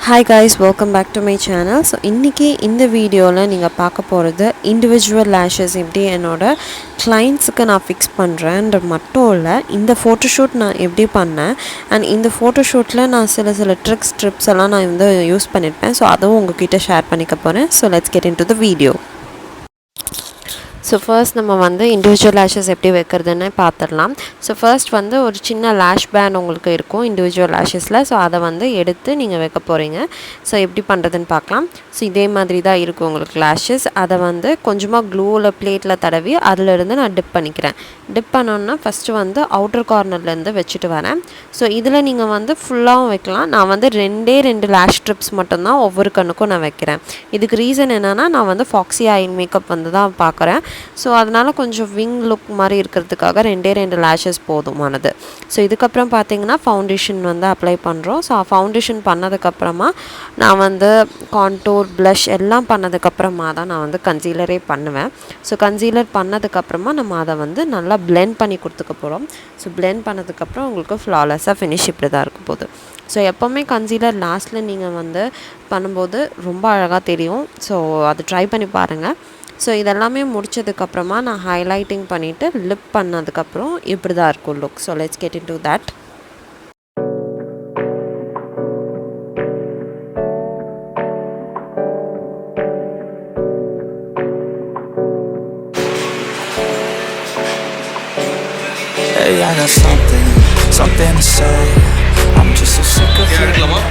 Hi guys, welcome back to my channel. So இன்னைக்கு இந்த வீடியோல நீங்க பார்க்க போறது individual lashes எப்படி என்னோட clientsக்கு நான் fix பண்றேன்ற மட்டும் இல்ல இந்த photoshoot நான் எப்படி பண்ணேன் and இந்த photoshooட்ல நான் சில tricks எல்லாம் நான் வந்து யூஸ் பண்ணிருப்பேன். So அதுவும் உங்ககிட்ட ஷேர் பண்ணிக்க போறேன். So let's get into the video. So first நம்ம வந்து individual lashes எப்படி வைக்கிறதுன்னு பார்த்துடலாம். So first வந்து ஒரு சின்ன lash band உங்களுக்கு இருக்கும் individual lashesல. So அதை வந்து எடுத்து நீங்கள் வைக்க போகிறீங்க. ஸோ எப்படி பண்ணுறதுன்னு பார்க்கலாம். ஸோ இதே மாதிரி தான் இருக்கும் உங்களுக்கு lashes. அதை வந்து கொஞ்சமாக க்ளூவில் பிளேட்டில் தடவி அதிலிருந்து நான் டிப் பண்ணிக்கிறேன். டிப் பண்ணோன்னா ஃபஸ்ட்டு வந்து அவுட்டர் கார்னர்லேருந்து வச்சுட்டு வரேன். ஸோ இதில் நீங்கள் வந்து ஃபுல்லாகவும் வைக்கலாம். நான் வந்து ரெண்டு லேஷ் ஸ்ட்ரிப்ஸ் மட்டும்தான் ஒவ்வொரு கண்ணுக்கும் நான் வைக்கிறேன். இதுக்கு ரீசன் என்னென்னா நான் வந்து ஃபாக்ஸி ஐ மேக்கப் வந்து தான் பார்க்குறேன். ஸோ அதனால் கொஞ்சம் விங் லுக் மாதிரி இருக்கிறதுக்காக ரெண்டு லேஷஸ் போதுமானது. ஸோ இதுக்கப்புறம் பார்த்தீங்கன்னா ஃபவுண்டேஷன் வந்து அப்ளை பண்ணுறோம். ஸோ ஃபவுண்டேஷன் பண்ணதுக்கப்புறமா நான் வந்து கான்டூர் ப்ளஷ் எல்லாம் பண்ணதுக்கப்புறமா தான் நான் வந்து கன்சீலரே பண்ணுவேன். ஸோ கன்சீலர் பண்ணதுக்கப்புறமா நம்ம அதை வந்து நல்லா பிளெண்ட் பண்ணி கொடுத்துக்க போகிறோம். ஸோ பிளெண்ட் பண்ணதுக்கப்புறம் உங்களுக்கு ஃப்ளாலெஸ்ஸாக ஃபினிஷ் இப்படி தான் இருக்க போகுது. ஸோ எப்போவுமே கன்சீலர் லாஸ்ட்டில் நீங்கள் வந்து பண்ணும்போது ரொம்ப அழகாக தெரியும். ஸோ அது ட்ரை பண்ணி பாருங்கள். ஸோ இதெல்லாமே முடிச்சதுக்கப்புறமா நான் ஹைலைட்டிங் பண்ணிவிட்டு லிப் பண்ணதுக்கப்புறம் இப்படி தான் இருக்கும் look. So let's get into that. Hey, I got something to say. I'm just so sick of you. எடுக்கலாம்.